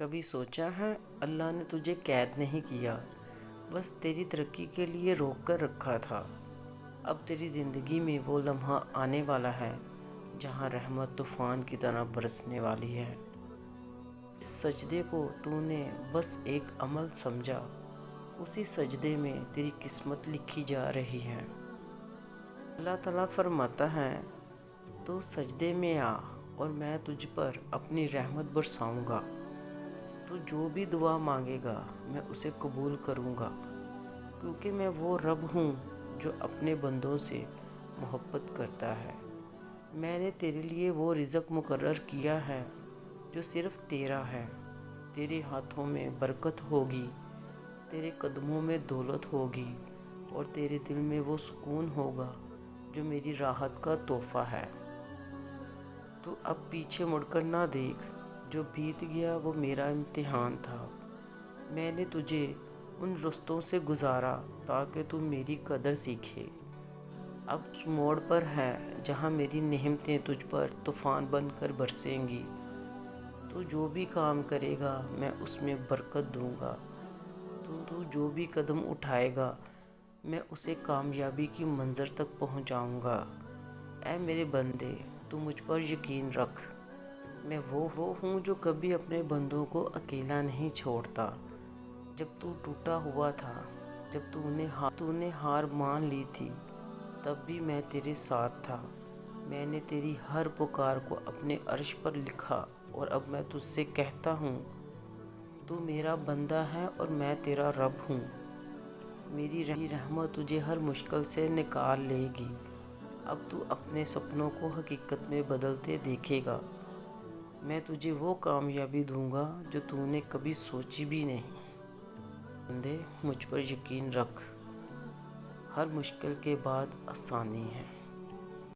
کبھی سوچا ہے اللہ نے تجھے قید نہیں کیا، بس تیری ترقی کے لیے روک کر رکھا تھا۔ اب تیری زندگی میں وہ لمحہ آنے والا ہے جہاں رحمت طوفان کی طرح برسنے والی ہے۔ اس سجدے کو تو نے بس ایک عمل سمجھا، اسی سجدے میں تیری قسمت لکھی جا رہی ہے۔ اللہ تعالیٰ فرماتا ہے، تو سجدے میں آ اور میں تجھ پر اپنی رحمت برساؤں گا۔ تو جو بھی دعا مانگے گا میں اسے قبول کروں گا، کیونکہ میں وہ رب ہوں جو اپنے بندوں سے محبت کرتا ہے۔ میں نے تیرے لیے وہ رزق مقرر کیا ہے جو صرف تیرا ہے۔ تیرے ہاتھوں میں برکت ہوگی، تیرے قدموں میں دولت ہوگی، اور تیرے دل میں وہ سکون ہوگا جو میری راحت کا تحفہ ہے۔ تو اب پیچھے مڑ کر نہ دیکھ، جو بیت گیا وہ میرا امتحان تھا۔ میں نے تجھے ان رستوں سے گزارا تاکہ تو میری قدر سیکھے۔ اب اس موڑ پر ہے جہاں میری نعمتیں تجھ پر طوفان بن کر برسیں گی۔ تو جو بھی کام کرے گا میں اس میں برکت دوں گا۔ تو جو بھی قدم اٹھائے گا میں اسے کامیابی کی منزل تک پہنچاؤں گا۔ اے میرے بندے، تو مجھ پر یقین رکھ، میں وہ ہوں جو کبھی اپنے بندوں کو اکیلا نہیں چھوڑتا۔ جب تو ٹوٹا ہوا تھا، جب تو نے ہار مان لی تھی، تب بھی میں تیرے ساتھ تھا۔ میں نے تیری ہر پکار کو اپنے عرش پر لکھا، اور اب میں تجھ سے کہتا ہوں، تو میرا بندہ ہے اور میں تیرا رب ہوں۔ میری رحمت تجھے ہر مشکل سے نکال لے گی۔ اب تو اپنے سپنوں کو حقیقت میں بدلتے دیکھے گا۔ میں تجھے وہ کامیابی دوں گا جو تو نے کبھی سوچی بھی نہیں۔ بندے، مجھ پر یقین رکھ، ہر مشکل کے بعد آسانی ہے۔